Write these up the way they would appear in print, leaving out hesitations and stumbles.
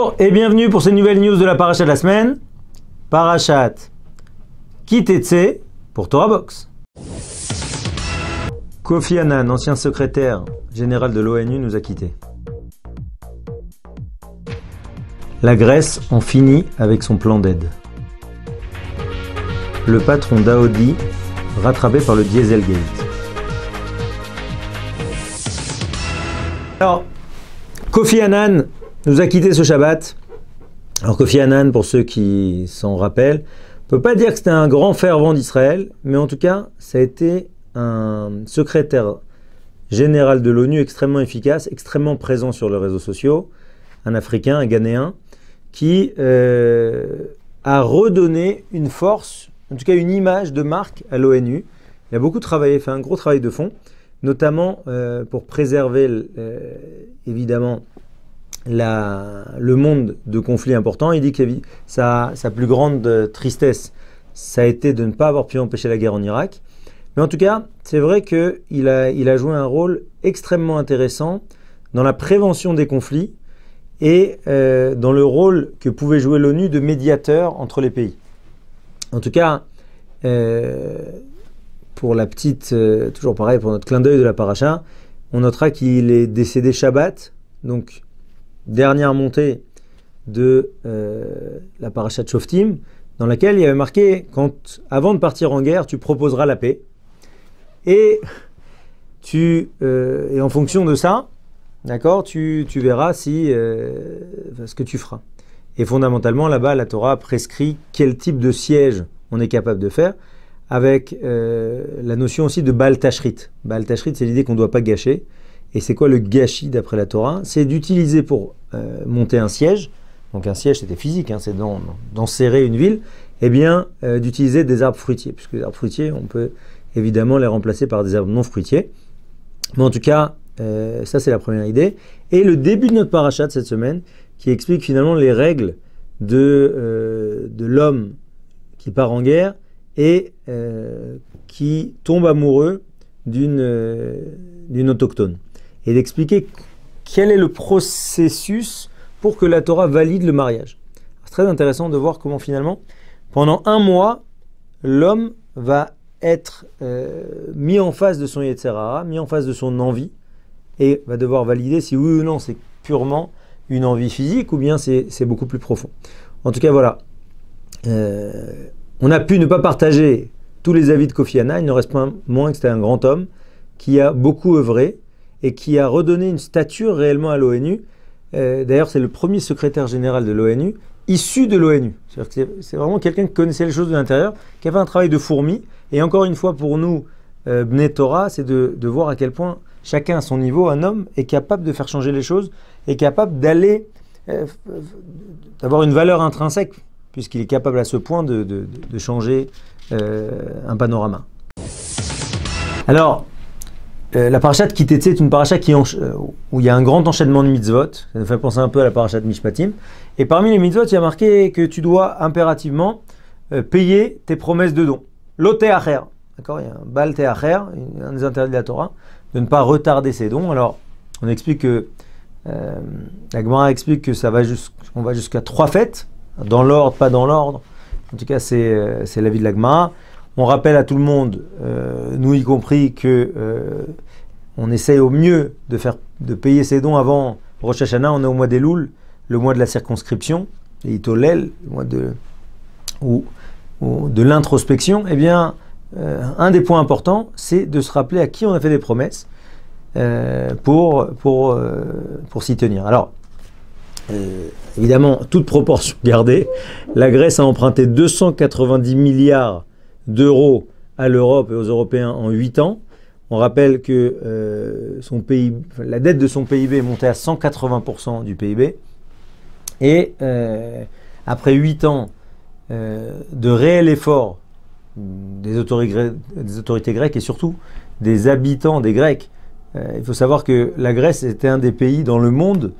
Bonjour et bienvenue pour cette nouvelle news de la Parashat de la semaine. Parashat Ki Tetse pour Torah Box. Kofi Annan, ancien secrétaire général de l'ONU, nous a quittés. La Grèce en finit avec son plan d'aide. Le patron d'Audi rattrapé par le Dieselgate. Alors, Kofi Annan nous a quittés ce Shabbat. Alors Kofi Annan, pour ceux qui s'en rappellent, on ne peut pas dire que c'était un grand fervent d'Israël, mais en tout cas, ça a été un secrétaire général de l'ONU extrêmement efficace, extrêmement présent sur les réseaux sociaux, un Africain, un Ghanéen, qui a redonné une force, en tout cas une image de marque à l'ONU. Il a beaucoup travaillé, fait un gros travail de fond, notamment pour préserver évidemment le monde de conflits importants. Il dit que sa plus grande tristesse, ça a été de ne pas avoir pu empêcher la guerre en Irak. Mais en tout cas, c'est vrai qu'il a joué un rôle extrêmement intéressant dans la prévention des conflits et dans le rôle que pouvait jouer l'ONU de médiateur entre les pays. En tout cas, pour la petite, toujours pareil, pour notre clin d'œil de la paracha, on notera qu'il est décédé Shabbat, donc dernière montée de la paracha de Shoftim, dans laquelle il y avait marqué avant de partir en guerre, tu proposeras la paix. Et en fonction de ça, d'accord, tu verras ce que tu feras. Et fondamentalement, là-bas, la Torah prescrit quel type de siège on est capable de faire, avec la notion aussi de Baal Tashrit. Baal Tashrit, c'est l'idée qu'on ne doit pas gâcher. Et c'est quoi le gâchis d'après la Torah? C'est d'utiliser pour monter un siège, donc un siège c'était physique, c'est d'enserrer une ville, et bien d'utiliser des arbres fruitiers, puisque les arbres fruitiers, on peut évidemment les remplacer par des arbres non fruitiers. Mais en tout cas, ça c'est la première idée. Et le début de notre parachat de cette semaine, qui explique finalement les règles de l'homme qui part en guerre et qui tombe amoureux d'une autochtone. Et d'expliquer quel est le processus pour que la Torah valide le mariage. C'est très intéressant de voir comment finalement, pendant un mois, l'homme va être mis en face de son Yetzer Hara, mis en face de son envie, et va devoir valider si oui ou non c'est purement une envie physique ou bien c'est beaucoup plus profond. En tout cas, voilà. On a pu ne pas partager tous les avis de Kofi Annan, il ne reste pas moins que c'était un grand homme qui a beaucoup œuvré et qui a redonné une stature réellement à l'ONU. D'ailleurs, c'est le premier secrétaire général de l'ONU, issu de l'ONU. C'est vraiment quelqu'un qui connaissait les choses de l'intérieur, qui a fait un travail de fourmi. Et encore une fois, pour nous, Bnei Torah, c'est de voir à quel point chacun à son niveau, un homme, est capable de faire changer les choses, est capable d'avoir une valeur intrinsèque, puisqu'il est capable à ce point de changer un panorama. Alors, la parashat Ki Tetse est une parashat où il y a un grand enchaînement de mitzvot. Ça nous fait penser un peu à la parashat Mishpatim. Et parmi les mitzvot, il y a marqué que tu dois impérativement payer tes promesses de dons. Lo te'acher. D'accord, il y a un Baal te'acher, un des interdits de la Torah, de ne pas retarder ses dons. Alors, on explique que la Gemara explique que on va jusqu'à 3 fêtes, dans l'ordre, pas dans l'ordre. En tout cas, c'est l'avis de la Gemara. On rappelle à tout le monde, nous y compris, que on essaye au mieux de payer ses dons avant Rosh Hashanah. On est au mois d'Elul, le mois de la circonscription, et Itolel, le mois de l'introspection. Eh bien, un des points importants, c'est de se rappeler à qui on a fait des promesses pour s'y tenir. Alors, évidemment, toute proportion gardée, la Grèce a emprunté 290 milliards d'euros à l'Europe et aux Européens en 8 ans. On rappelle que la dette de son PIB est montée à 180% du PIB. Et après 8 ans de réel effort des autorités grecques et surtout des habitants des Grecs, il faut savoir que la Grèce était un des pays dans le monde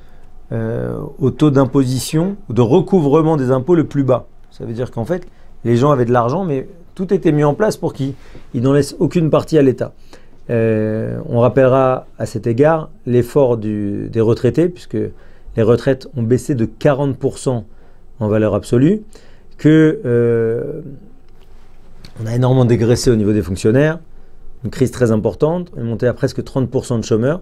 au taux d'imposition, de recouvrement des impôts le plus bas. Ça veut dire qu'en fait, les gens avaient de l'argent, mais tout était mis en place pour qu'ils n'en laissent aucune partie à l'État. On rappellera à cet égard l'effort des retraités, puisque les retraites ont baissé de 40% en valeur absolue, que on a énormément dégraissé au niveau des fonctionnaires, une crise très importante, on est monté à presque 30% de chômeurs,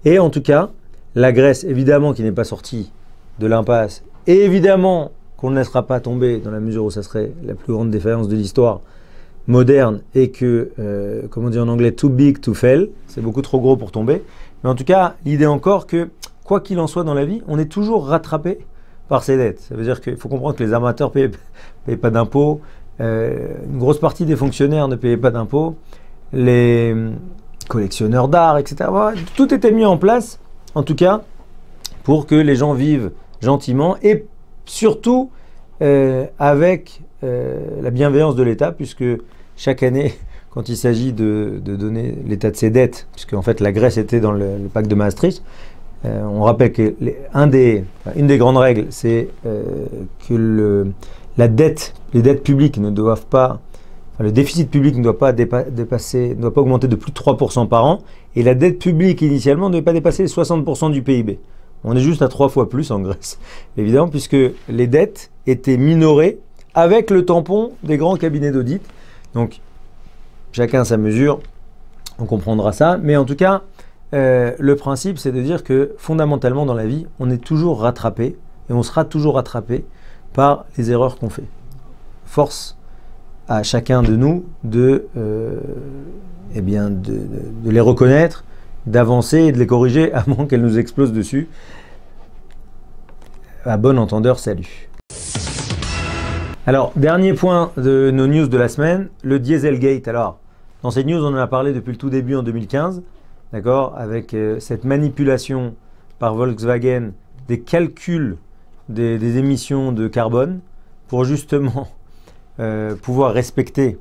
et en tout cas, la Grèce, évidemment, qui n'est pas sortie de l'impasse, et évidemment qu'on ne laissera pas tomber dans la mesure où ça serait la plus grande défaillance de l'histoire moderne, et que, comme on dit en anglais, too big to fail, c'est beaucoup trop gros pour tomber. Mais en tout cas, l'idée encore que, quoi qu'il en soit dans la vie, on est toujours rattrapé par ses dettes. Ça veut dire qu'il faut comprendre que les amateurs ne payaient pas d'impôts, une grosse partie des fonctionnaires ne payaient pas d'impôts, les collectionneurs d'art, etc. Voilà, tout était mis en place, en tout cas, pour que les gens vivent gentiment et surtout avec la bienveillance de l'État, puisque chaque année, quand il s'agit de donner l'état de ses dettes, puisque en fait la Grèce était dans le pacte de Maastricht, on rappelle que une des grandes règles, c'est que les dettes publiques ne doivent pas, le déficit public ne doit pas ne doit pas augmenter de plus de 3% par an, et la dette publique initialement ne devait pas dépasser les 60% du PIB. On est juste à 3 fois plus en Grèce, évidemment, puisque les dettes étaient minorées avec le tampon des grands cabinets d'audit. Donc, chacun à sa mesure, on comprendra ça. Mais en tout cas, le principe, c'est de dire que fondamentalement dans la vie, on est toujours rattrapé et on sera toujours rattrapé par les erreurs qu'on fait. Force à chacun de nous de les reconnaître, d'avancer et de les corriger avant qu'elles nous explosent dessus. À bon entendeur, salut. Alors, dernier point de nos news de la semaine, le Dieselgate. Alors, dans ces news, on en a parlé depuis le tout début en 2015, d'accord, avec cette manipulation par Volkswagen des calculs des émissions de carbone pour justement pouvoir respecter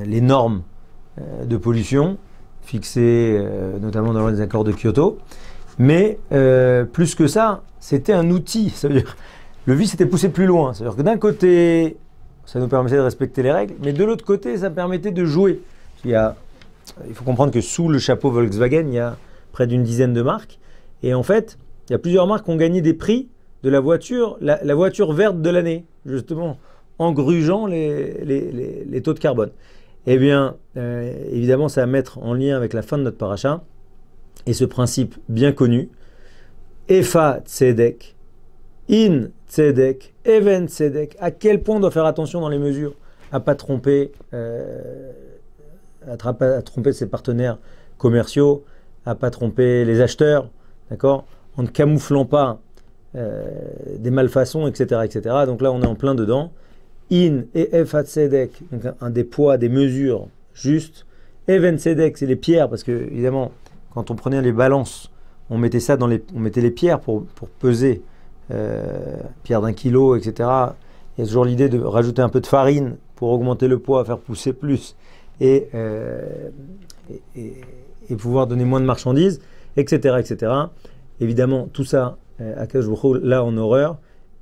les normes de pollution fixées notamment dans les accords de Kyoto. Mais plus que ça, c'était un outil. Ça veut dire le vice était poussé plus loin. C'est-à-dire que d'un côté, ça nous permettait de respecter les règles, mais de l'autre côté, ça permettait de jouer. Il faut comprendre que sous le chapeau Volkswagen, il y a près d'une dizaine de marques. Et en fait, il y a plusieurs marques qui ont gagné des prix de la voiture verte de l'année, justement, en grugeant les taux de carbone. Eh bien, évidemment, ça va mettre en lien avec la fin de notre paracha. Et ce principe bien connu, Efa Tzedek, In Tzedek, Even Tzedek, à quel point on doit faire attention dans les mesures à ne pas tromper, à tromper ses partenaires commerciaux, à ne pas tromper les acheteurs, d'accord, en ne camouflant pas des malfaçons, etc., etc. Donc là, on est en plein dedans. In et Efa Tzedek, donc un des poids, des mesures justes. Even Tzedek, c'est les pierres, parce que évidemment, quand on prenait les balances, on mettait les pierres pour peser, pierres d'1 kilo, etc. Il y a toujours l'idée de rajouter un peu de farine pour augmenter le poids, faire pousser plus et pouvoir donner moins de marchandises, etc., etc. Évidemment, tout ça, Akadosh Baruch Hu l'a en horreur,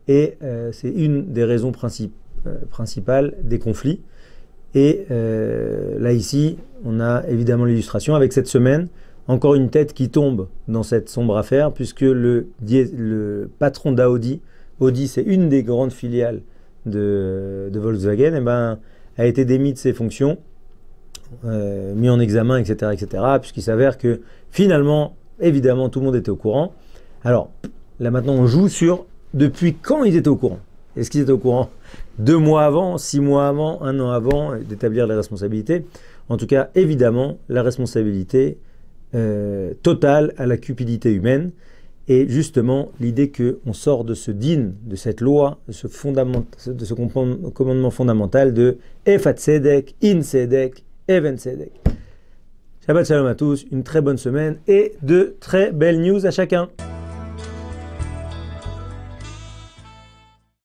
et c'est une des raisons principales des conflits. Et là, ici, on a évidemment l'illustration avec cette semaine. Encore une tête qui tombe dans cette sombre affaire, puisque le patron d'Audi, Audi c'est une des grandes filiales de Volkswagen, a été démis de ses fonctions, mis en examen, etc., etc., puisqu'il s'avère que finalement, évidemment, tout le monde était au courant. Alors, là maintenant, on joue sur depuis quand ils étaient au courant. Est-ce qu'ils étaient au courant 2 mois avant, 6 mois avant, 1 an avant d'établir les responsabilités? En tout cas, évidemment, la responsabilité totale à la cupidité humaine, et justement l'idée qu'on sort de ce din, de cette loi, de ce commandement fondamental de Efa Tzedek, In Tzedek, Even Tzedek. Shabbat Shalom à tous, une très bonne semaine et de très belles news à chacun.